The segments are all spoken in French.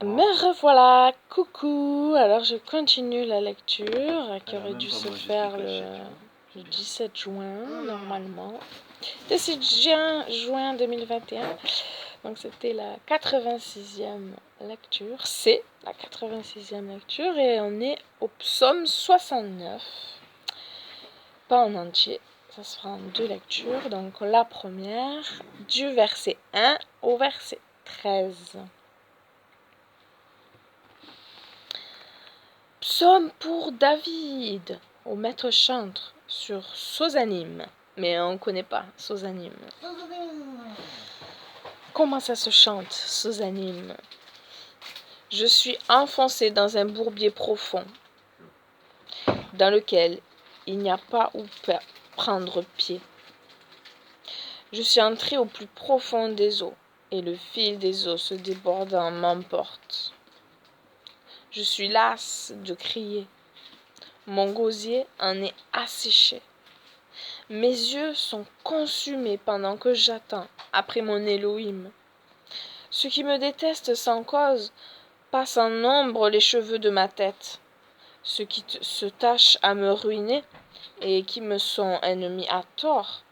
Me revoilà, coucou. Alors je continue la lecture qui aurait dû se faire le 17 juin normalement. 17 juin 2021. Donc c'était la 86e lecture. C'est la 86e lecture et on est au psaume 69. Pas en entier. Ça se fera en 2 lectures. Donc la première du verset 1 au verset 13. Psaume pour David, au maître chantre sur Sosanim. Mais on ne connaît pas Sosanim. Comment ça se chante, Sosanim? Je suis enfoncé dans un bourbier profond, dans lequel il n'y a pas où prendre pied. Je suis entré au plus profond des eaux, et le fil des eaux se débordant m'emporte. Je suis lasse de crier. Mon gosier en est asséché. Mes yeux sont consumés pendant que j'attends après mon Elohim. Ceux qui me détestent sans cause passent en nombre les cheveux de ma tête. Ceux qui se tâchent à me ruiner et qui me sont ennemis à tort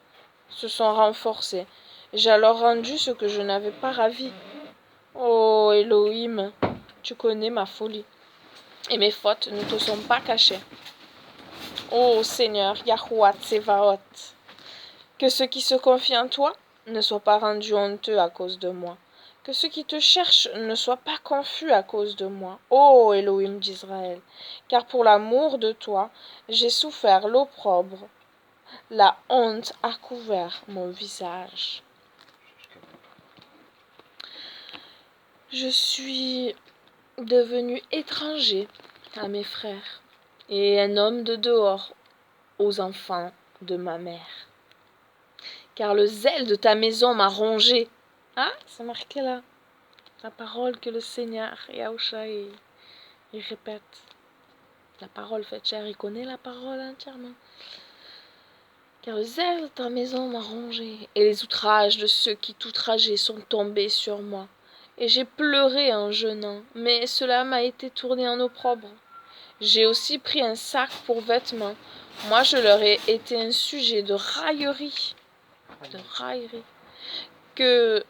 se sont renforcés. J'ai alors rendu ce que je n'avais pas ravi. Oh Elohim, tu connais ma folie, et mes fautes ne te sont pas cachées. Ô Seigneur, Yahuwah Tsevaot, que ceux qui se confient en toi ne soient pas rendus honteux à cause de moi. Que ceux qui te cherchent ne soient pas confus à cause de moi. Ô Elohim d'Israël, car pour l'amour de toi, j'ai souffert l'opprobre. La honte a couvert mon visage. Je suis devenu étranger à mes frères et un homme de dehors aux enfants de ma mère. Car le zèle de ta maison m'a rongé. Ah, c'est marqué là. La parole que le Seigneur, Yahushua, il répète. La parole faite chair, il connaît la parole entièrement. Car le zèle de ta maison m'a rongé, et les outrages de ceux qui t'outrageaient sont tombés sur moi. Et j'ai pleuré en jeûnant, mais cela m'a été tourné en opprobre. J'ai aussi pris un sac pour vêtements. Moi, je leur ai été un sujet de raillerie. Que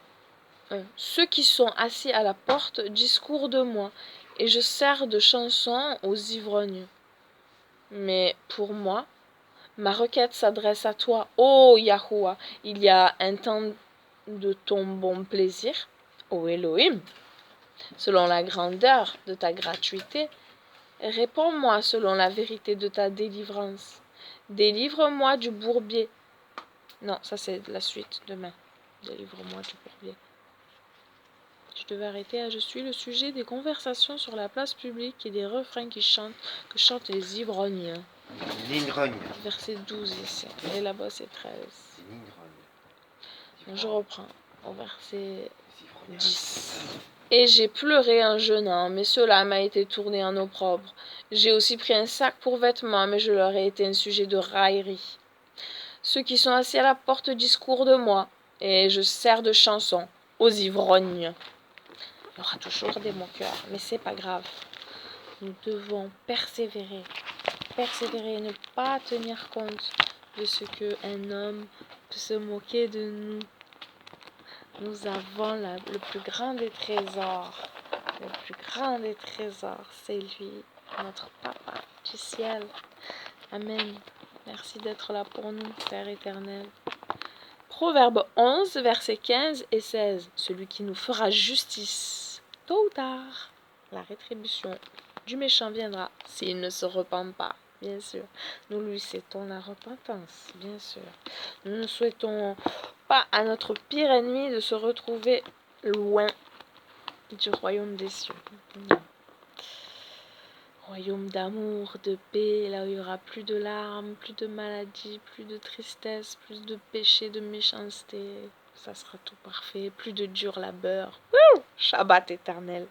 ceux qui sont assis à la porte discourent de moi, et je sers de chanson aux ivrognes. Mais pour moi, ma requête s'adresse à toi, ô Yahuwah. Il y a un temps de ton bon plaisir, ô Elohim, selon la grandeur de ta gratuité. Réponds-moi selon la vérité de ta délivrance. Délivre-moi du bourbier. Non, ça c'est la suite demain. Délivre-moi du bourbier. Je devais arrêter. Je suis le sujet des conversations sur la place publique et des refrains que chantent les ivrognes. L'ivrogne. Verset 12 ici. Et là-bas c'est 13. Je reprends au verset 10. Et j'ai pleuré en jeûnant, mais cela m'a été tourné en opprobre. J'ai aussi pris un sac pour vêtements, mais je leur ai été un sujet de raillerie. Ceux qui sont assis à la porte discourent de moi, et je sers de chanson aux ivrognes. Il y aura toujours des moqueurs, mais c'est pas grave. Nous devons persévérer et ne pas tenir compte de ce qu'un homme peut se moquer de nous. Nous avons le plus grand des trésors. Le plus grand des trésors, c'est lui, notre Papa du ciel. Amen. Merci d'être là pour nous, Père éternel. Proverbe 11, versets 15 et 16. Celui qui nous fera justice, tôt ou tard, la rétribution du méchant viendra s'il ne se repent pas, bien sûr. Nous lui souhaitons la repentance, bien sûr. Nous ne souhaitons pas à notre pire ennemi de se retrouver loin du royaume des cieux. Non. Royaume d'amour, de paix, là où il n'y aura plus de larmes, plus de maladies, plus de tristesse, plus de péché, de méchanceté. Ça sera tout parfait, plus de dur labeur. Wouh! Shabbat éternel.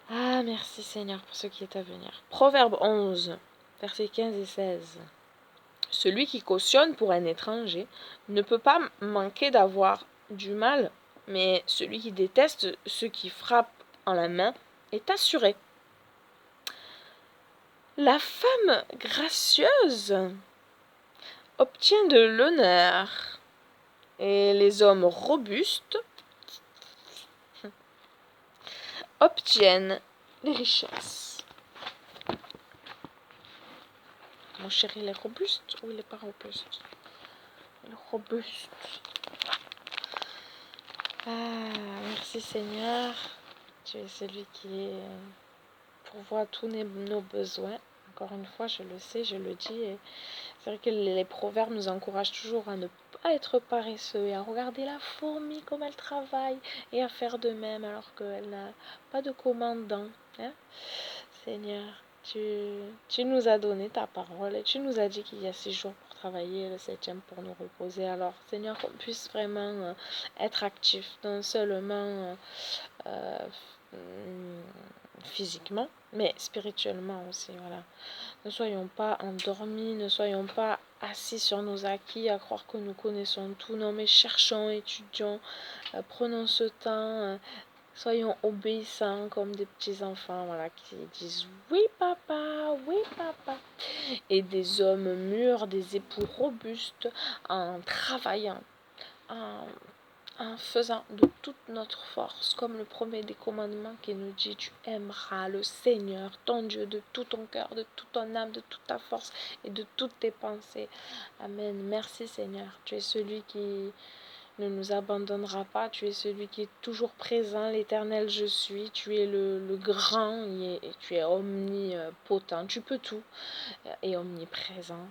Ah, merci Seigneur pour ce qui est à venir. Proverbe 11, versets 15 et 16. Celui qui cautionne pour un étranger ne peut pas manquer d'avoir du mal, mais celui qui déteste ceux qui frappent en la main est assurée. La femme gracieuse obtient de l'honneur et les hommes robustes obtiennent les richesses. Mon chéri, il est robuste ou il n'est pas robuste? Il est robuste. Ah, merci Seigneur. Tu es celui qui pourvoit tous nos besoins. Encore une fois, je le sais, je le dis. C'est vrai que les proverbes nous encouragent toujours à ne pas être paresseux et à regarder la fourmi comme elle travaille et à faire de même alors qu'elle n'a pas de commandant. Hein? Seigneur, tu nous as donné ta parole et tu nous as dit qu'il y a 6 jours pour travailler et le 7e pour nous reposer. Alors, Seigneur, qu'on puisse vraiment être actifs, non seulement physiquement, mais spirituellement aussi. Voilà. Ne soyons pas endormis, ne soyons pas assis sur nos acquis à croire que nous connaissons tout. Non, mais cherchons, étudions, prenons ce temps. Soyons obéissants comme des petits enfants, voilà, qui disent oui papa, oui papa. Et des hommes mûrs, des époux robustes, en travaillant, en, en faisant de toute notre force, comme le premier des commandements qui nous dit, tu aimeras le Seigneur, ton Dieu, de tout ton cœur, de toute ton âme, de toute ta force et de toutes tes pensées. Amen. Merci Seigneur. Tu es celui qui ne nous abandonnera pas. Tu es celui qui est toujours présent, l'Éternel je suis. Tu es le grand et tu es omnipotent. Tu peux tout et omniprésent.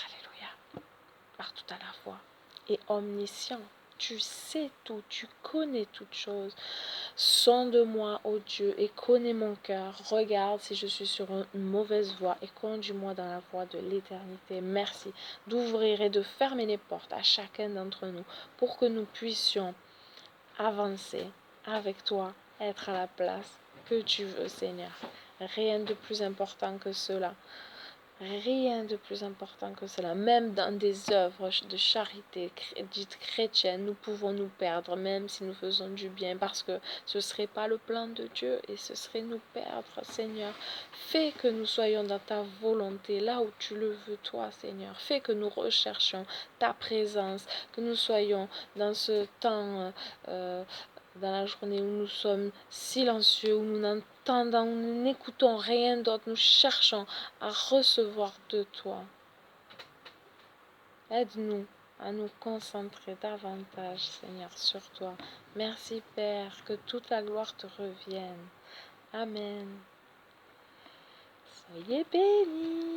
Alléluia. Partout à la fois. Et omniscient. Tu sais tout, tu connais toutes choses. Sonde-moi, ô Dieu, et connais mon cœur. Regarde si je suis sur une mauvaise voie et conduis-moi dans la voie de l'éternité. Merci d'ouvrir et de fermer les portes à chacun d'entre nous pour que nous puissions avancer avec toi, être à la place que tu veux, Seigneur. Rien de plus important que cela. Rien de plus important que cela. Même dans des œuvres de charité dites chrétiennes, nous pouvons nous perdre, même si nous faisons du bien, parce que ce ne serait pas le plan de Dieu et ce serait nous perdre, Seigneur. Fais que nous soyons dans ta volonté, là où tu le veux, toi, Seigneur. Fais que nous recherchions ta présence, que nous soyons dans ce temps dans la journée où nous sommes silencieux, où nous n'entendons, nous n'écoutons rien d'autre, nous cherchons à recevoir de toi. Aide-nous à nous concentrer davantage, Seigneur, sur toi. Merci, Père, que toute la gloire te revienne. Amen. Soyez bénis.